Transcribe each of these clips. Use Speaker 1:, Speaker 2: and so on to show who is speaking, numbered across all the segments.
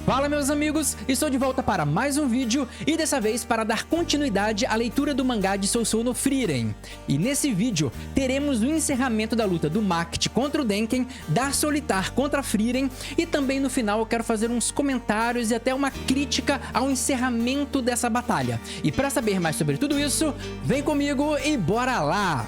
Speaker 1: Fala meus amigos, estou de volta para mais um vídeo e dessa vez para dar continuidade à leitura do mangá de Sousou no Frieren. E nesse vídeo teremos o encerramento da luta do Mact contra o Denken, da Solitar contra a Frieren e também no final eu quero fazer uns comentários e até uma crítica ao encerramento dessa batalha. E para saber mais sobre tudo isso, vem comigo e bora lá!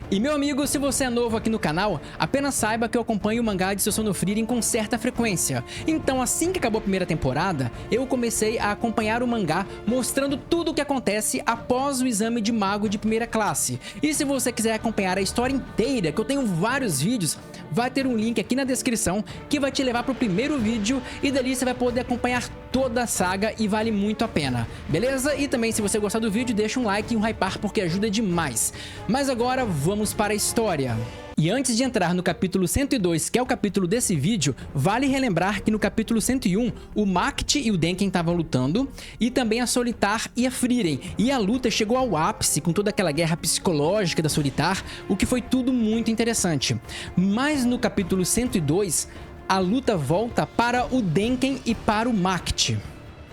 Speaker 1: E meu amigo, se você é novo aqui no canal, apenas saiba que eu acompanho o mangá de Sousou no Frieren com certa frequência. Então assim que acabou a primeira temporada, eu comecei a acompanhar o mangá mostrando tudo o que acontece após o exame de mago de primeira classe. E se você quiser acompanhar a história inteira, que eu tenho vários vídeos, vai ter um link aqui na descrição que vai te levar para o primeiro vídeo e dali você vai poder acompanhar toda a saga e vale muito a pena, beleza? E também se você gostar do vídeo, deixa um like e um hypar porque ajuda demais. Mas agora vamos para a história. E antes de entrar no capítulo 102, que é o capítulo desse vídeo, vale relembrar que no capítulo 101, o Mact e o Denken estavam lutando, e também a Solitar e a Frieren, e a luta chegou ao ápice com toda aquela guerra psicológica da Solitar, o que foi tudo muito interessante. Mas no capítulo 102, a luta volta para o Denken e para o Mact.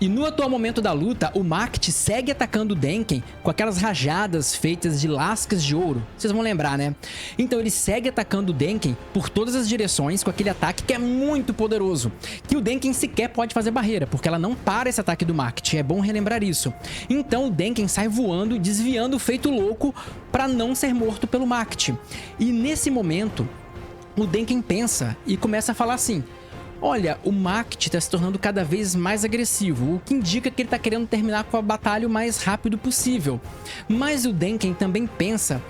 Speaker 1: E no atual momento da luta, o Mact segue atacando o Denken com aquelas rajadas feitas de lascas de ouro. Vocês vão lembrar, né? Então ele segue atacando o Denken por todas as direções com aquele ataque que é muito poderoso. Que o Denken sequer pode fazer barreira, porque ela não para esse ataque do Mact. É bom relembrar isso. Então o Denken sai voando, desviando feito louco para não ser morto pelo Mact. E nesse momento, o Denken pensa e começa a falar assim: olha, o Mact está se tornando cada vez mais agressivo, o que indica que ele está querendo terminar com a batalha o mais rápido possível. Mas o Denken também pensa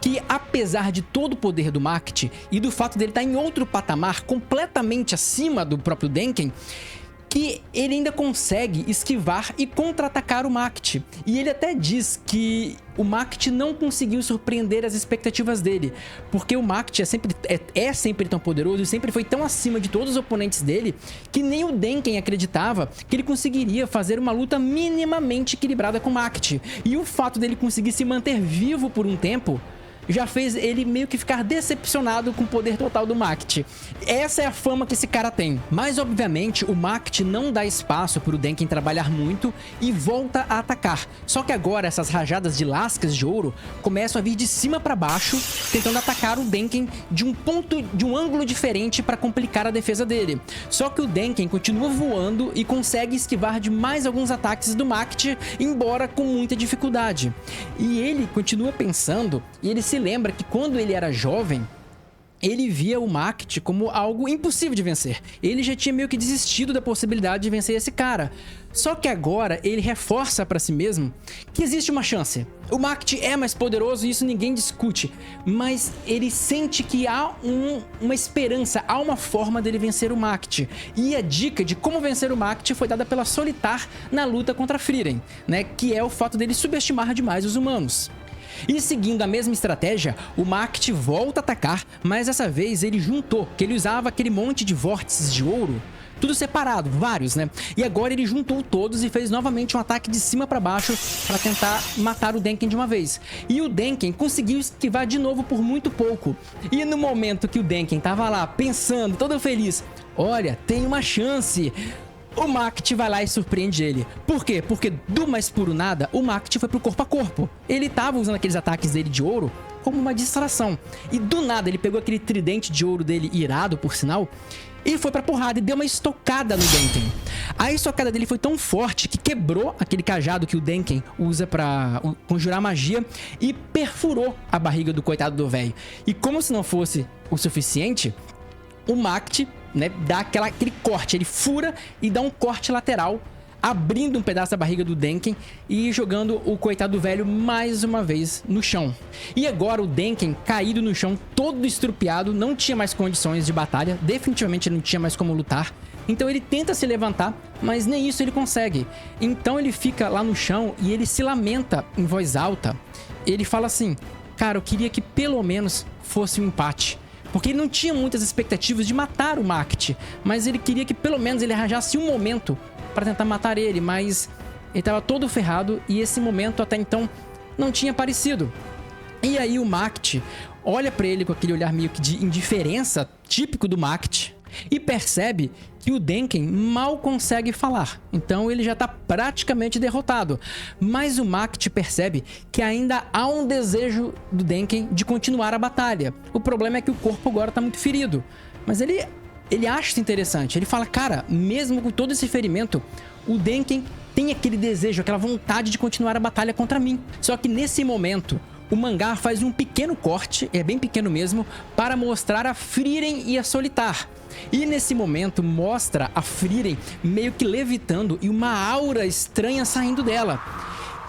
Speaker 1: que, apesar de todo o poder do Mact e do fato dele estar em outro patamar completamente acima do próprio Denken, que ele ainda consegue esquivar e contra-atacar o Mact. E ele até diz que o Mact não conseguiu surpreender as expectativas dele, porque o Mact é sempre tão poderoso e sempre foi tão acima de todos os oponentes dele, que nem o Denken acreditava que ele conseguiria fazer uma luta minimamente equilibrada com o Mact. E o fato dele conseguir se manter vivo por um tempo já fez ele meio que ficar decepcionado com o poder total do Mact. Essa é a fama que esse cara tem. Mas obviamente o Mact não dá espaço para o Denken trabalhar muito e volta a atacar. Só que agora essas rajadas de lascas de ouro começam a vir de cima para baixo, tentando atacar o Denken de um ângulo diferente para complicar a defesa dele. Só que o Denken continua voando e consegue esquivar de mais alguns ataques do Mact, embora com muita dificuldade. E ele continua pensando, e ele se lembra que quando ele era jovem, ele via o Mact como algo impossível de vencer. Ele já tinha meio que desistido da possibilidade de vencer esse cara. Só que agora ele reforça para si mesmo que existe uma chance. O Mact é mais poderoso e isso ninguém discute, mas ele sente que há uma esperança, há uma forma dele vencer o Mact. E a dica de como vencer o Mact foi dada pela Solitar na luta contra a Frieren, né? Que é o fato dele subestimar demais os humanos. E seguindo a mesma estratégia, o Mact volta a atacar, mas dessa vez ele juntou, que ele usava aquele monte de vórtices de ouro, tudo separado, vários, né? E agora ele juntou todos e fez novamente um ataque de cima para baixo para tentar matar o Denken de uma vez. E o Denken conseguiu esquivar de novo por muito pouco. E no momento que o Denken tava lá pensando, todo feliz, olha, tem uma chance, o Mact vai lá e surpreende ele. Por quê? Porque do mais puro nada, o Mact foi pro corpo a corpo. Ele tava usando aqueles ataques dele de ouro como uma distração. E do nada ele pegou aquele tridente de ouro dele, irado por sinal, e foi pra porrada e deu uma estocada no Denken. A estocada dele foi tão forte que quebrou aquele cajado que o Denken usa pra conjurar magia e perfurou a barriga do coitado do velho. E como se não fosse o suficiente, o Mact, né, dá aquele corte, ele fura e dá um corte lateral, abrindo um pedaço da barriga do Denken e jogando o coitado do velho mais uma vez no chão. E agora o Denken, caído no chão, todo estrupiado, não tinha mais condições de batalha, definitivamente ele não tinha mais como lutar. Então ele tenta se levantar, mas nem isso ele consegue. Então ele fica lá no chão e ele se lamenta em voz alta. Ele fala assim: cara, eu queria que pelo menos fosse um empate. Porque ele não tinha muitas expectativas de matar o Mact, mas ele queria que pelo menos ele arranjasse um momento para tentar matar ele, mas ele estava todo ferrado e esse momento até então não tinha aparecido. E aí o Macht olha pra ele com aquele olhar meio que de indiferença, típico do Macht, e percebe que o Denken mal consegue falar. Então ele já está praticamente derrotado. Mas o Macht percebe que ainda há um desejo do Denken de continuar a batalha. O problema é que o corpo agora está muito ferido. Mas ele acha isso interessante. Ele fala, cara, mesmo com todo esse ferimento, o Denken tem aquele desejo, aquela vontade de continuar a batalha contra mim. Só que nesse momento, o mangá faz um pequeno corte, é bem pequeno mesmo, para mostrar a Frieren e a Solitar. E nesse momento mostra a Frieren meio que levitando e uma aura estranha saindo dela.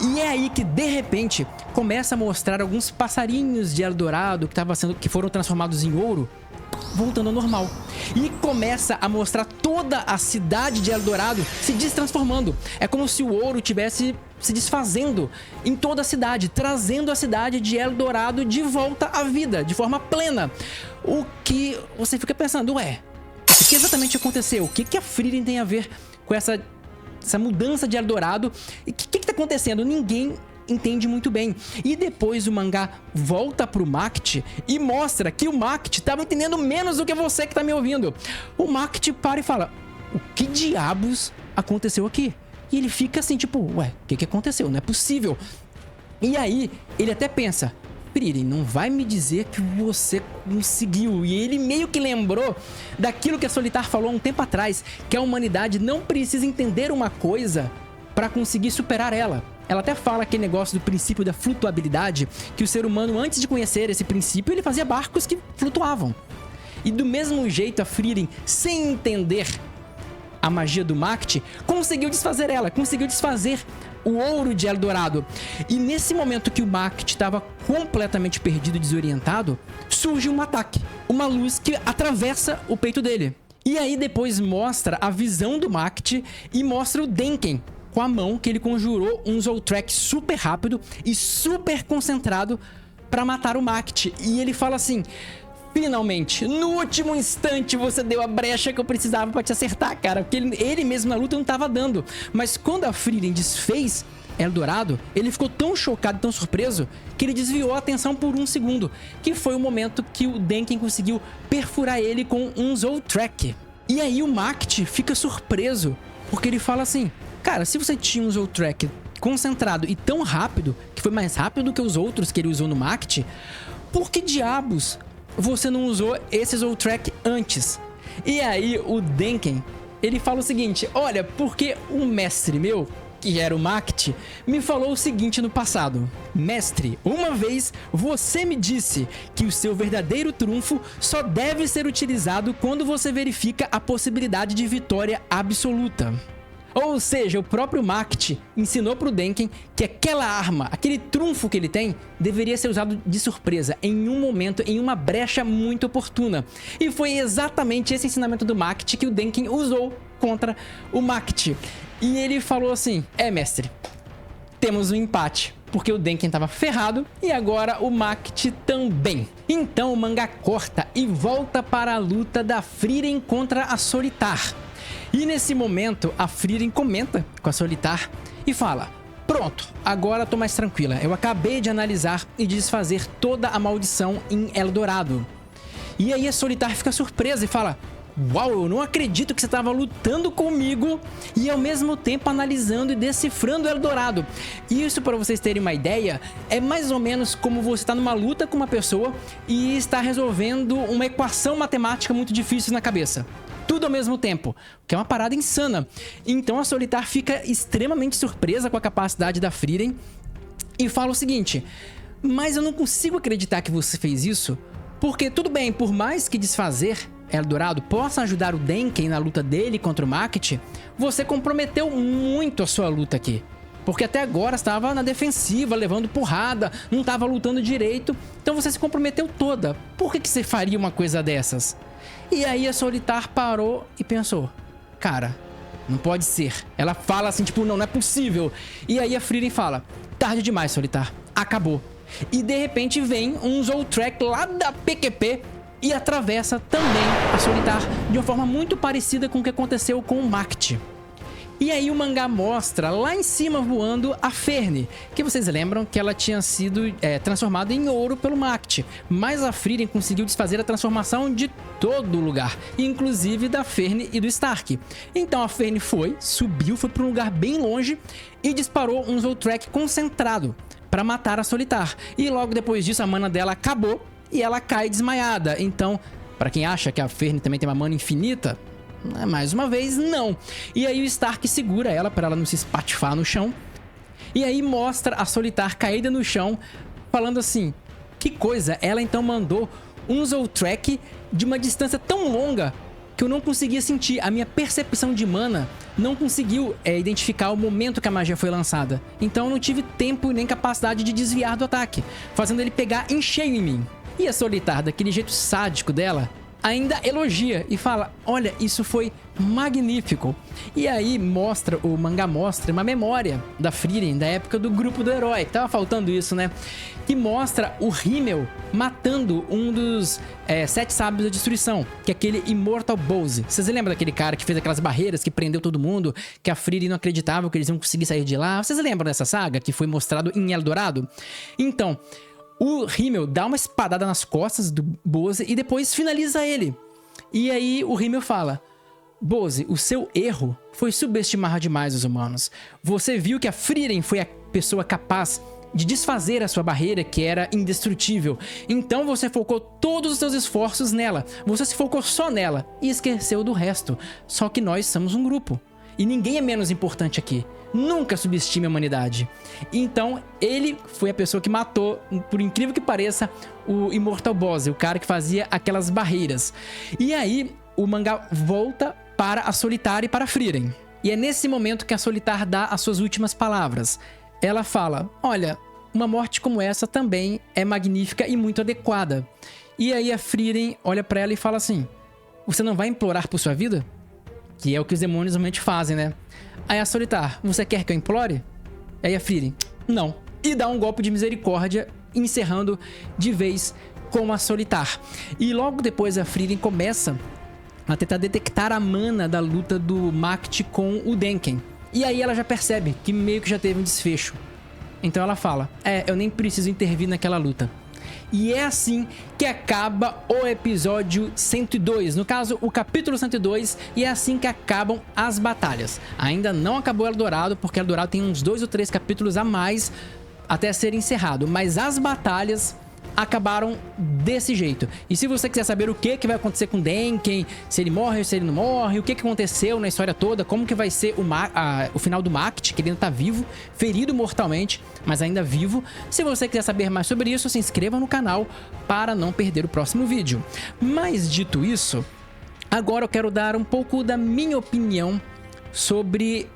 Speaker 1: E é aí que de repente começa a mostrar alguns passarinhos de Eldorado que foram transformados em ouro, voltando ao normal. E começa a mostrar toda a cidade de Eldorado se destransformando. É como se o ouro tivesse se desfazendo em toda a cidade, trazendo a cidade de Eldorado de volta à vida, de forma plena. O que você fica pensando, ué, o que exatamente aconteceu? O que a Frieren tem a ver com essa mudança de Eldorado? E o que tá acontecendo? Ninguém entende muito bem. E depois o mangá volta pro Macht e mostra que o Macht estava entendendo menos do que você que tá me ouvindo. O Macht para e fala, o que diabos aconteceu aqui? E ele fica assim, tipo, ué, o que aconteceu? Não é possível. E aí, ele até pensa, Frieren, não vai me dizer que você conseguiu. E ele meio que lembrou daquilo que a Solitar falou há um tempo atrás, que a humanidade não precisa entender uma coisa para conseguir superar ela. Ela até fala aquele negócio do princípio da flutuabilidade, que o ser humano, antes de conhecer esse princípio, ele fazia barcos que flutuavam. E do mesmo jeito, a Frieren, sem entender a magia do Macht, conseguiu desfazer ela, conseguiu desfazer o ouro de Eldorado. E nesse momento que o Macht estava completamente perdido e desorientado, surge um ataque, uma luz que atravessa o peito dele. E aí depois mostra a visão do Macht e mostra o Denken com a mão que ele conjurou um Zoltrek super rápido e super concentrado para matar o Macht. E ele fala assim, finalmente, no último instante você deu a brecha que eu precisava pra te acertar, cara. Porque ele mesmo na luta não tava dando. Mas quando a Frieren desfez Eldorado, ele ficou tão chocado, tão surpreso, que ele desviou a atenção por um segundo. Que foi o momento que o Denken conseguiu perfurar ele com um Zoltrek. E aí o Macht fica surpreso, porque ele fala assim, cara, se você tinha um Zoltrek concentrado e tão rápido, que foi mais rápido do que os outros que ele usou no Macht, por que diabos você não usou esse Zoltrek antes? E aí o Denken, ele fala o seguinte, olha, porque um mestre meu, que era o Macht, me falou o seguinte no passado, mestre, uma vez você me disse que o seu verdadeiro trunfo só deve ser utilizado quando você verifica a possibilidade de vitória absoluta. Ou seja, o próprio Macht ensinou pro Denken que aquela arma, aquele trunfo que ele tem, deveria ser usado de surpresa, em um momento, em uma brecha muito oportuna. E foi exatamente esse ensinamento do Macht que o Denken usou contra o Macht. E ele falou assim, mestre, temos um empate, porque o Denken estava ferrado e agora o Macht também. Então o mangá corta e volta para a luta da Frieren contra a Solitar. E nesse momento, a Frieren comenta com a Solitar e fala, pronto, agora tô mais tranquila. Eu acabei de analisar e desfazer toda a maldição em Eldorado. E aí a Solitar fica surpresa e fala, uau, eu não acredito que você estava lutando comigo e ao mesmo tempo analisando e decifrando Eldorado. Isso, para vocês terem uma ideia, é mais ou menos como você está numa luta com uma pessoa e está resolvendo uma equação matemática muito difícil na cabeça. Tudo ao mesmo tempo, que é uma parada insana. Então a Solitar fica extremamente surpresa com a capacidade da Frieren e fala o seguinte, mas eu não consigo acreditar que você fez isso, porque tudo bem, por mais que desfazer Eldorado possa ajudar o Denken na luta dele contra o Macht, você comprometeu muito a sua luta aqui. Porque até agora estava na defensiva, levando porrada, não estava lutando direito, então você se comprometeu toda. Por que você faria uma coisa dessas? E aí a Solitar parou e pensou, cara, não pode ser. Ela fala assim, tipo, não é possível. E aí a Frieren fala, tarde demais, Solitar, acabou. E de repente vem um Zoltrek lá da PQP e atravessa também a Solitar de uma forma muito parecida com o que aconteceu com o Macht. E aí o mangá mostra lá em cima voando a Ferne, que vocês lembram que ela tinha sido transformada em ouro pelo Macht, mas a Frieren conseguiu desfazer a transformação de todo lugar, inclusive da Ferne e do Stark. Então a Ferne subiu, foi para um lugar bem longe e disparou um Zoltrek concentrado para matar a Solitar. E logo depois disso a mana dela acabou e ela cai desmaiada. Então, para quem acha que a Ferne também tem uma mana infinita, mais uma vez, não. E aí o Stark segura ela para ela não se espatifar no chão. E aí mostra a Solitar caída no chão, falando assim: que coisa, ela então mandou um Zoltrek de uma distância tão longa que eu não conseguia sentir. A minha percepção de mana não conseguiu identificar o momento que a magia foi lançada. Então eu não tive tempo nem capacidade de desviar do ataque, fazendo ele pegar em cheio em mim. E a Solitar, daquele jeito sádico dela, ainda elogia e fala: olha, isso foi magnífico. E aí o mangá mostra uma memória da Frieren, da época do grupo do herói. Tava faltando isso, né? Que mostra o Himmel matando um dos 7 sábios da destruição, que é aquele Immortal Bose. Vocês lembram daquele cara que fez aquelas barreiras, que prendeu todo mundo, que a Frieren não acreditava que eles iam conseguir sair de lá? Vocês lembram dessa saga que foi mostrado em Eldorado? Então, o Himmel dá uma espadada nas costas do Bose e depois finaliza ele. E aí o Himmel fala: Bose, o seu erro foi subestimar demais os humanos. Você viu que a Frieren foi a pessoa capaz de desfazer a sua barreira, que era indestrutível. Então você focou todos os seus esforços nela. Você se focou só nela e esqueceu do resto. Só que nós somos um grupo. E ninguém é menos importante aqui. Nunca subestime a humanidade. Então, ele foi a pessoa que matou, por incrível que pareça, o Immortal Bose, o cara que fazia aquelas barreiras. E aí, o mangá volta para a Solitar e para a Frieren. E é nesse momento que a Solitar dá as suas últimas palavras. Ela fala: olha, uma morte como essa também é magnífica e muito adequada. E aí a Frieren olha para ela e fala assim: você não vai implorar por sua vida? Que é o que os demônios normalmente fazem, né? Aí a Solitar: você quer que eu implore? Aí a Frieren: não. E dá um golpe de misericórdia, encerrando de vez com a Solitar. E logo depois a Frieren começa a tentar detectar a mana da luta do Macht com o Denken. E aí ela já percebe que meio que já teve um desfecho. Então ela fala: eu nem preciso intervir naquela luta. E é assim que acaba o episódio 102, no caso o capítulo 102, e é assim que acabam as batalhas. Ainda não acabou Eldorado, porque Eldorado tem uns 2 ou 3 capítulos a mais até ser encerrado, mas as batalhas acabaram desse jeito. E se você quiser saber o que vai acontecer com Denken, se ele morre ou se ele não morre, o que aconteceu na história toda, como que vai ser o final do Macht, que ele ainda tá vivo, ferido mortalmente, mas ainda vivo. Se você quiser saber mais sobre isso, se inscreva no canal para não perder o próximo vídeo. Mas dito isso, agora eu quero dar um pouco da minha opinião sobre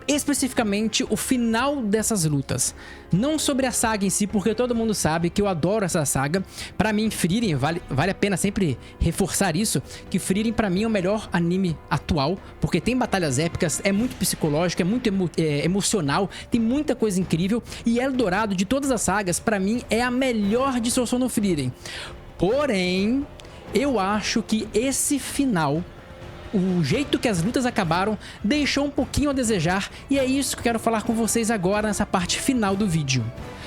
Speaker 1: especificamente o final dessas lutas. Não sobre a saga em si, porque todo mundo sabe que eu adoro essa saga. Pra mim, Frieren, vale a pena sempre reforçar isso, que Frieren pra mim é o melhor anime atual, porque tem batalhas épicas, é muito psicológico, é muito emocional, tem muita coisa incrível, e Eldorado, de todas as sagas, pra mim é a melhor de Sousou no Frieren. Porém, eu acho que esse final, o jeito que as lutas acabaram, deixou um pouquinho a desejar, e é isso que eu quero falar com vocês agora nessa parte final do vídeo.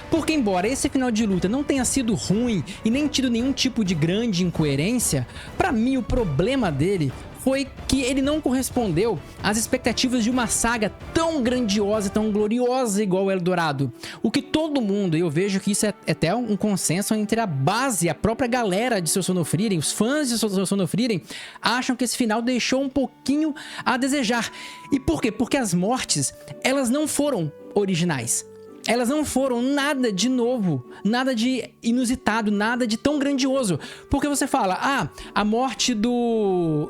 Speaker 1: Porque embora esse final de luta não tenha sido ruim e nem tido nenhum tipo de grande incoerência, pra mim o problema dele foi que ele não correspondeu às expectativas de uma saga tão grandiosa e tão gloriosa igual Eldorado. O que todo mundo, e eu vejo que isso é até um consenso entre a base, a própria galera de Sousou no Frieren, os fãs de Sousou no Frieren, acham que esse final deixou um pouquinho a desejar. E por quê? Porque as mortes, elas não foram originais. Elas não foram nada de novo, nada de inusitado, nada de tão grandioso. Porque você fala: a morte do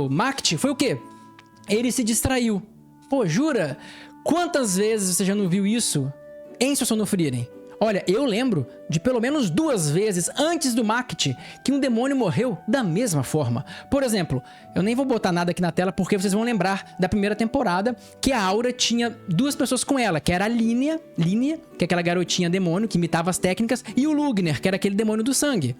Speaker 1: Macht foi o quê? Ele se distraiu. Pô, jura? Quantas vezes você já não viu isso em Sousou no Frieren? Olha, eu lembro de pelo menos 2 vezes antes do Macht que um demônio morreu da mesma forma. Por exemplo, eu nem vou botar nada aqui na tela porque vocês vão lembrar da primeira temporada que a Aura tinha 2 pessoas com ela, que era a Linia, que é aquela garotinha demônio que imitava as técnicas, e o Lugner, que era aquele demônio do sangue.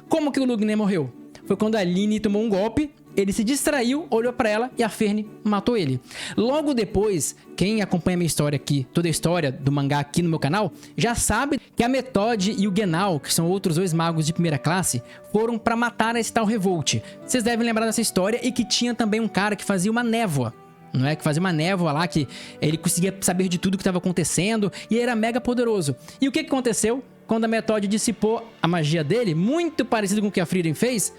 Speaker 1: Como que o Lugner morreu? Foi quando a Linia tomou um golpe ele se distraiu, olhou pra ela e a Fern matou ele. Logo depois, quem acompanha a minha história aqui, toda a história do mangá aqui no meu canal, já sabe que a Methode e o Genau, que são outros 2 magos de primeira classe, foram pra matar esse tal Revolt. Vocês devem lembrar dessa história e que tinha também um cara que fazia uma névoa. Não é? Que fazia uma névoa lá, que ele conseguia saber de tudo que estava acontecendo e era mega poderoso. E o que aconteceu? Quando a Methode dissipou a magia dele, muito parecido com o que a Frieren fez,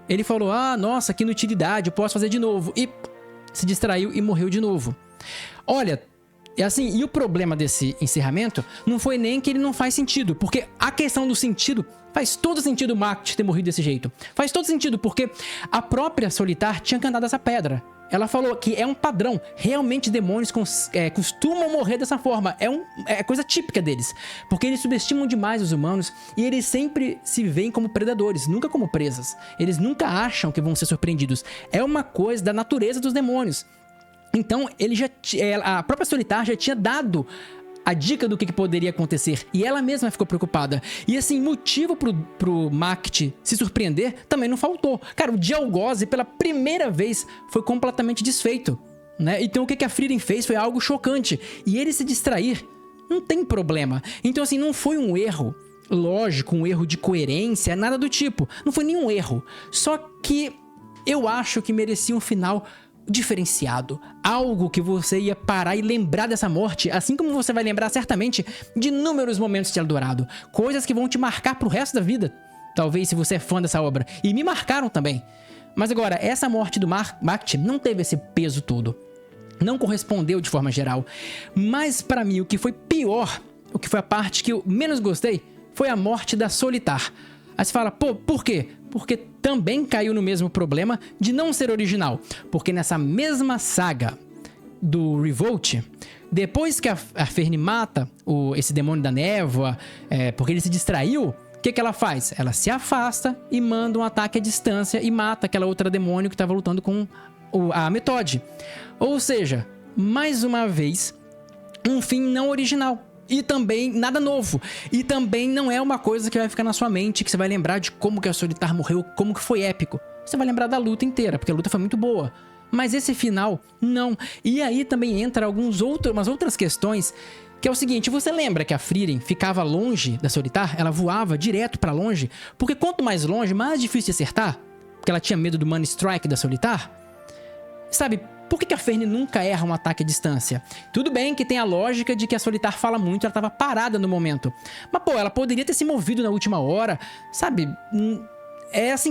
Speaker 1: ele falou, ah, nossa, que inutilidade, eu posso fazer de novo. E se distraiu e morreu de novo. Olha, assim, e o problema desse encerramento não foi nem que ele não faz sentido, porque a questão do sentido faz todo sentido o Macht ter morrido desse jeito. Faz todo sentido, porque a própria Solitar tinha cantado essa pedra. Ela falou que é um padrão. Realmente demônios costumam morrer dessa forma. É coisa típica deles. Porque eles subestimam demais os humanos e eles sempre se veem como predadores, nunca como presas. Eles nunca acham que vão ser surpreendidos. É uma coisa da natureza dos demônios. Então, a própria Solitar já tinha dado a dica do que poderia acontecer. E ela mesma ficou preocupada. E assim, motivo pro Macht se surpreender também não faltou. Cara, o Dialgose, pela primeira vez, foi completamente desfeito, né? Então o que a Frieren fez foi algo chocante. E ele se distrair, não tem problema. Então assim, não foi um erro lógico, um erro de coerência, nada do tipo. Não foi nenhum erro. Só que eu acho que merecia um final diferenciado, algo que você ia parar e lembrar dessa morte, assim como você vai lembrar certamente de inúmeros momentos de Eldorado, coisas que vão te marcar pro resto da vida, talvez se você é fã dessa obra, e me marcaram também. Mas agora, essa morte do Macht não teve esse peso todo, não correspondeu de forma geral, mas pra mim o que foi pior, o que foi a parte que eu menos gostei, foi a morte da Solitar. Aí você fala, pô, por quê? Porque também caiu no mesmo problema de não ser original. Porque nessa mesma saga do Revolt, depois que a Fern mata esse demônio da névoa, porque ele se distraiu, o que ela faz? Ela se afasta e manda um ataque à distância e mata aquela outra demônio que estava lutando com a Methode. Ou seja, mais uma vez, um fim não original. E também nada novo. E também não é uma coisa que vai ficar na sua mente, que você vai lembrar de como que a Solitar morreu, como que foi épico. Você vai lembrar da luta inteira, porque a luta foi muito boa. Mas esse final, não. E aí também entra umas outras questões, que é o seguinte, você lembra que a Frieren ficava longe da Solitar? Ela voava direto pra longe? Porque quanto mais longe, mais difícil de acertar. Porque ela tinha medo do Money Strike da Solitar. Sabe, por que a Fern nunca erra um ataque à distância? Tudo bem que tem a lógica de que a Solitar fala muito, ela estava parada no momento. Mas, pô, ela poderia ter se movido na última hora, sabe?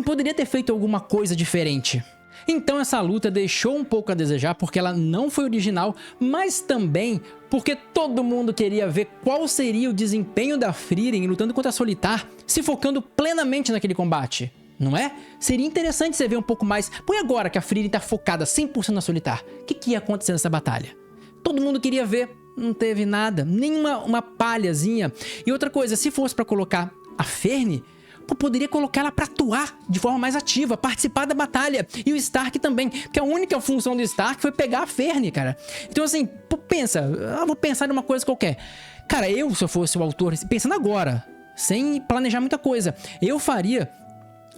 Speaker 1: Poderia ter feito alguma coisa diferente. Então essa luta deixou um pouco a desejar porque ela não foi original, mas também porque todo mundo queria ver qual seria o desempenho da Frieren lutando contra a Solitar, se focando plenamente naquele combate. Não é? Seria interessante você ver um pouco mais. Põe agora que a Frieren tá focada 100% na Solitar. O que ia acontecer nessa batalha? Todo mundo queria ver. Não teve nada. Nenhuma palhazinha. E outra coisa, se fosse pra colocar a Fern, poderia colocar ela pra atuar de forma mais ativa, participar da batalha. E o Stark também. Porque a única função do Stark foi pegar a Fern, cara. Então assim, pensa. Vou pensar numa coisa qualquer. Cara, se eu fosse o autor, pensando agora, sem planejar muita coisa, eu faria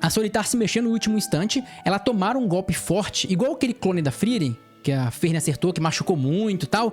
Speaker 1: a Solitar se mexer no último instante, ela tomar um golpe forte, igual aquele clone da Frieren, que a Fern acertou, que machucou muito e tal,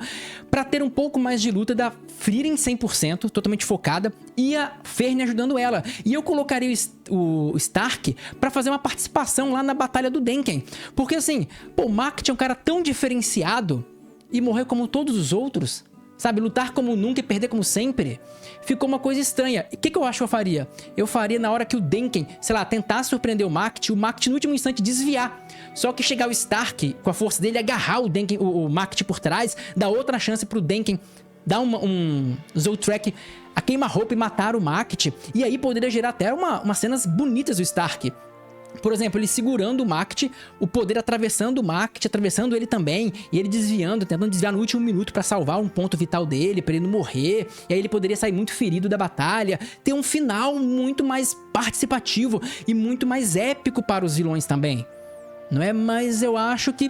Speaker 1: pra ter um pouco mais de luta da Frieren 100%, totalmente focada, e a Fern ajudando ela. E eu colocaria o Stark pra fazer uma participação lá na Batalha do Denken. Porque assim, pô, o Macht é um cara tão diferenciado e morreu como todos os outros, sabe? Lutar como nunca e perder como sempre. Ficou uma coisa estranha. E o que eu acho que eu faria? Eu faria na hora que o Denken, sei lá, tentasse surpreender o Macht no último instante desviar. Só que chegar o Stark, com a força dele, agarrar o Macht por trás, dar outra chance pro Denken, dar um Zoltrek, a queima-roupa e matar o Macht. E aí poderia gerar até umas cenas bonitas do Stark. Por exemplo, ele segurando o Macht, o poder atravessando o Macht, atravessando ele também, e ele desviando, tentando desviar no último minuto pra salvar um ponto vital dele, pra ele não morrer, e aí ele poderia sair muito ferido da batalha, ter um final muito mais participativo e muito mais épico para os vilões também, não é? Mas eu acho que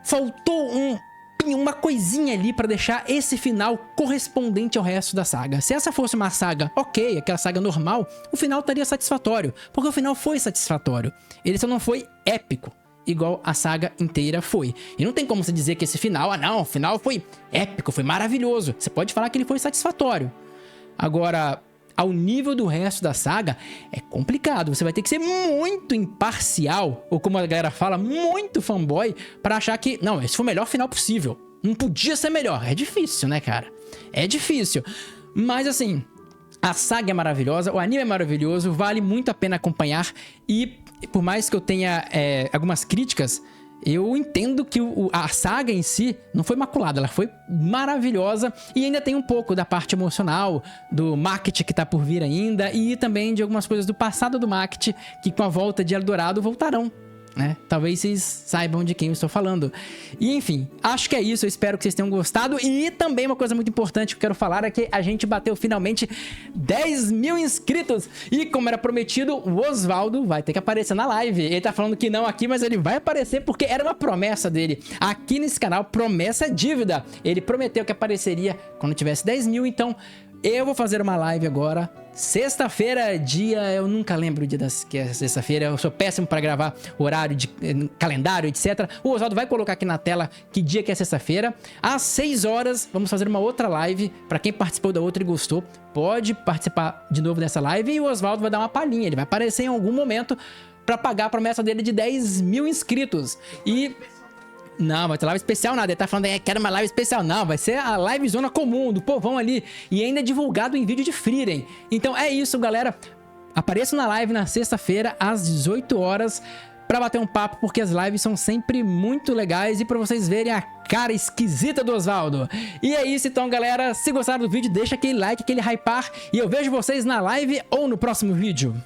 Speaker 1: faltou uma coisinha ali pra deixar esse final correspondente ao resto da saga. Se essa fosse uma saga ok, aquela saga normal, o final estaria satisfatório, porque o final foi satisfatório. Ele só não foi épico, igual a saga inteira foi. E não tem como você dizer que esse final, não, o final foi épico, foi maravilhoso. Você pode falar que ele foi satisfatório. Agora, ao nível do resto da saga, é complicado. Você vai ter que ser muito imparcial, ou como a galera fala, muito fanboy, pra achar que, não, esse foi o melhor final possível. Não podia ser melhor. É difícil, né, cara? É difícil. Mas, assim, a saga é maravilhosa, o anime é maravilhoso, vale muito a pena acompanhar. E, por mais que eu tenha algumas críticas, eu entendo que a saga em si não foi maculada, ela foi maravilhosa. E ainda tem um pouco da parte emocional, do Macht que tá por vir ainda, e também de algumas coisas do passado do Macht, que com a volta de Eldorado voltarão, né? Talvez vocês saibam de quem eu estou falando. E enfim, acho que é isso, eu espero que vocês tenham gostado. E também uma coisa muito importante que eu quero falar é que a gente bateu finalmente 10 mil inscritos. E como era prometido, o Osvaldo vai ter que aparecer na live. Ele tá falando que não aqui, mas ele vai aparecer porque era uma promessa dele. Aqui nesse canal, promessa é dívida. Ele prometeu que apareceria quando tivesse 10 mil, então eu vou fazer uma live agora, sexta-feira, eu nunca lembro o dia que é sexta-feira, eu sou péssimo para gravar horário de calendário, etc. O Osvaldo vai colocar aqui na tela que dia que é sexta-feira. Às 6 horas, vamos fazer uma outra live. Para quem participou da outra e gostou, pode participar de novo dessa live. E o Osvaldo vai dar uma palhinha, ele vai aparecer em algum momento para pagar a promessa dele de 10 mil inscritos. E... não, vai ter live especial nada. Ele tá falando, quero uma live especial. Não, vai ser a live zona comum, do povão ali. E ainda é divulgado em vídeo de Frieren. Então é isso, galera. Apareço na live na sexta-feira, às 18 horas, pra bater um papo, porque as lives são sempre muito legais e pra vocês verem a cara esquisita do Osvaldo. E é isso então, galera. Se gostaram do vídeo, deixa aquele like, aquele hypar. E eu vejo vocês na live ou no próximo vídeo.